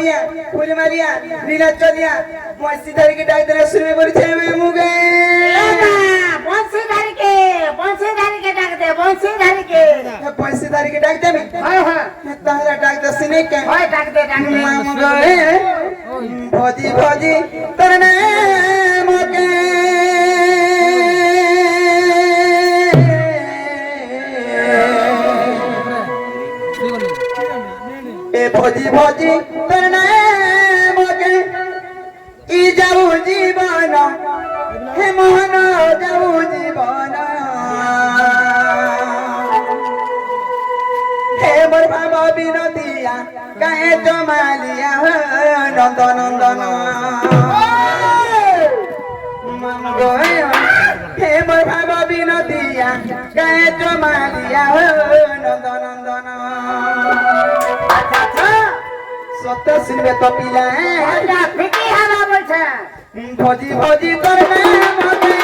मारिया नीलाचरिया मस्तीधारी के डाक देना शुरू कर छे मैं मुगे बंसीधारी के डाक दे बंसीधारी के डाक दे मैं हां हां तारा डाक दे सिने के हां डाक दे मैं मुगे भोजी भोजी तरने मुगे ए भोजी भोजी तरने मुगे ई जाऊ जीवन हे मोहन जाऊ जीवन हे मोर बाबा बिनतिया काहे जमालिया नंद नंदन मन गोए हे मोर बाबा बिनतिया काहे जमालिया नंद नंदन सत्य सिनबे तो पिला हमरा फिकी हवा बोलछे भोजी भोजी करने मते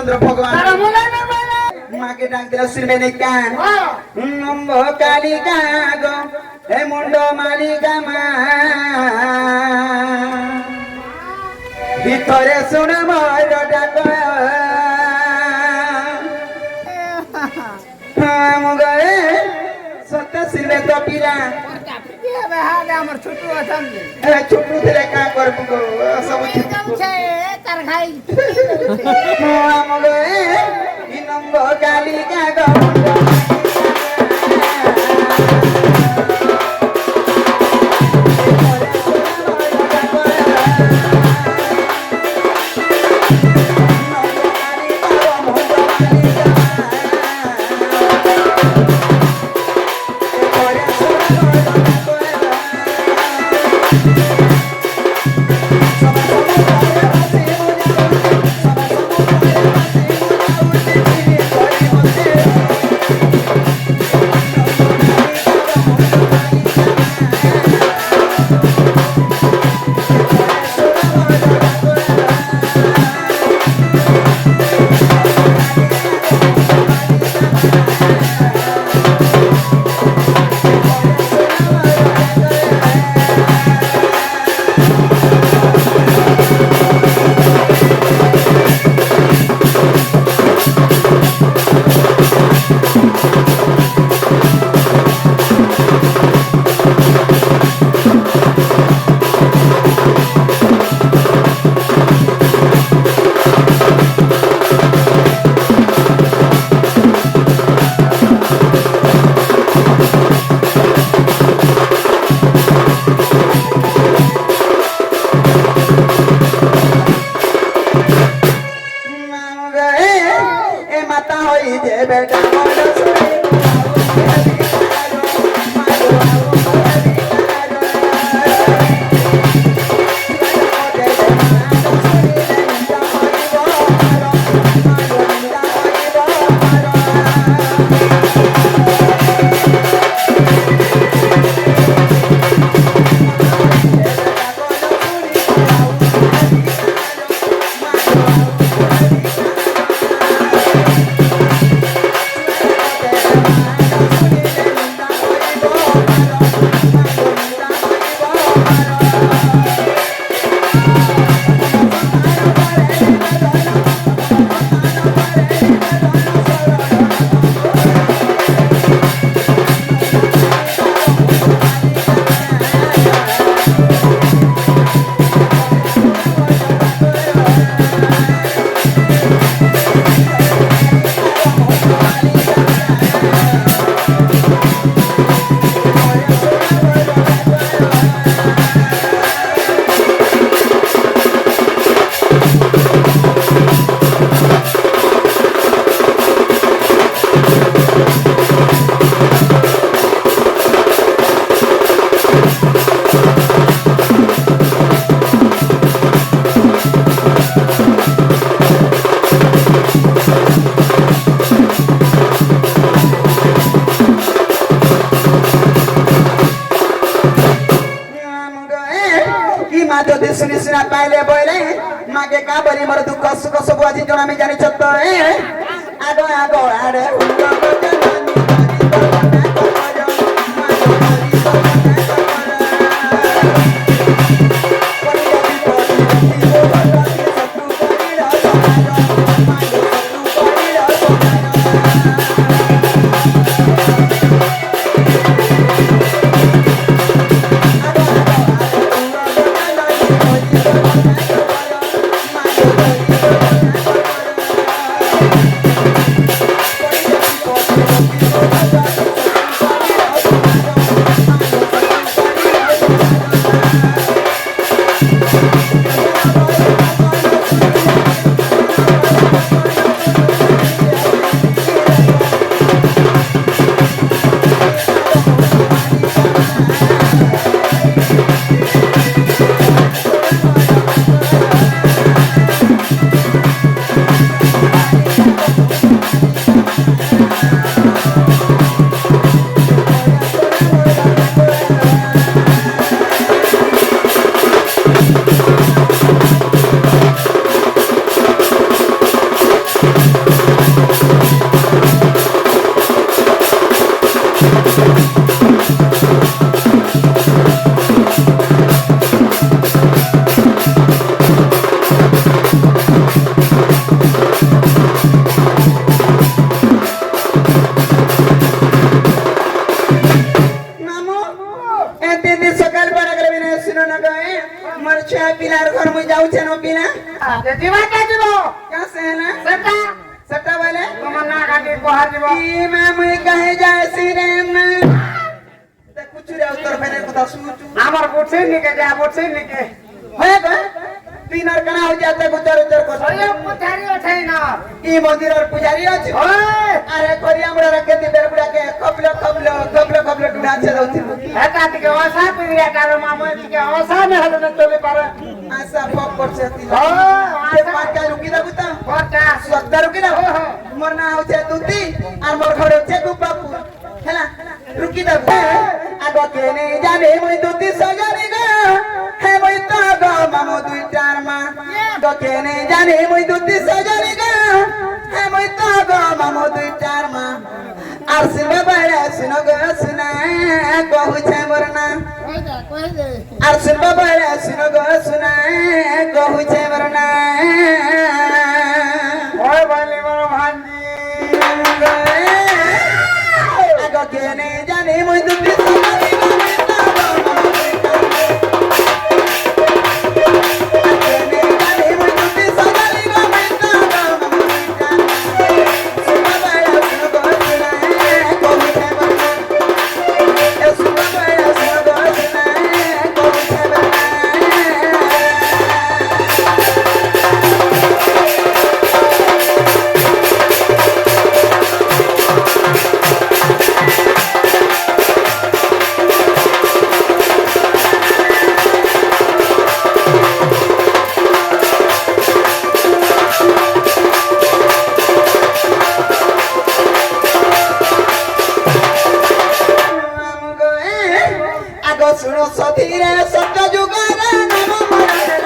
রামচন্দ্র ভগবান তারা মনে না বলে মাকে ডাক দিলে শুনবে না কান নম্ব কালিকা গো হে মুন্ড মালিকা মা ভিতরে শুনে মর ডাক মুগে সত্য শুনবে তো পিলা আমার ছোট আছেন ছোট ଥିଲେ কা করব গো ସବୁ তার খাই মুগে নম্ব কালিকা গো মাতা হই যে বেটা যদি শুনি শুনা পাইলে বইলে মাকে কা বলি মোর দুঃখ সুখ সবু আজি জন আমি জানি চত আগো আগো আরে तीन दिन सकाल पड़ा कर बिना सुनो न गए मर छे पिलार घर में जाऊ छे न बिना जीवा क्या जीवो कैसे है ना सट्टा सट्टा वाले तुम ना गाड़ी को हार जीवो ई मैं मुई कहे जाए सिरे में ते कुछ रे उत्तर फेरे को सुचू আমার বুঝছে নিকে যা বুঝছে নিকে है बे तीन और कना हो जाता गुजर उजर को সরে পুজারি ওঠাই না ई मंदिर और पुजारी अछि ওই अरे कोरिया हमरा रखे दी बेर बुड़ा के कपलो डुडा छे दउथि এটা থেকে অসা পিরিয়া কারো মামু থেকে অসা না হলে না চলে পারে आशा फक करछे ती ও से पाँच का रुकी दाबू ता কথা 70 रुकी दाबू मोर ना होछे दूती और मोर घर होछे गुपापू हैला रुकी दाबू आगो केने जाने मुई दूती सजानी गा हे मुई तो गो मामो दुई चार मा गो केने जाने मुई दूती सजानी गा हे मुई तो गो मामो दुई चार मा আর সিনে বাইরে শুনো গো শুনা কহুছে মোর না কই দে আর শুনবা বাইরে শুনো গো শুনা কহুছে মোর না ওই বলি বড় ভাঞ্জি আগো কেনে জানি মুই দুটি সমানি গো মেতা গো কেনে জানি মুই দুটি সমানি গো মেতা গো শুনবা বাইরে শুনো গো শুনা কহুছে মোর না এ শুনবা বাইরে শুনো গো শুনা কহুছে মোর না आगो सुनो सधीरे सत्य जुगारे नम मरे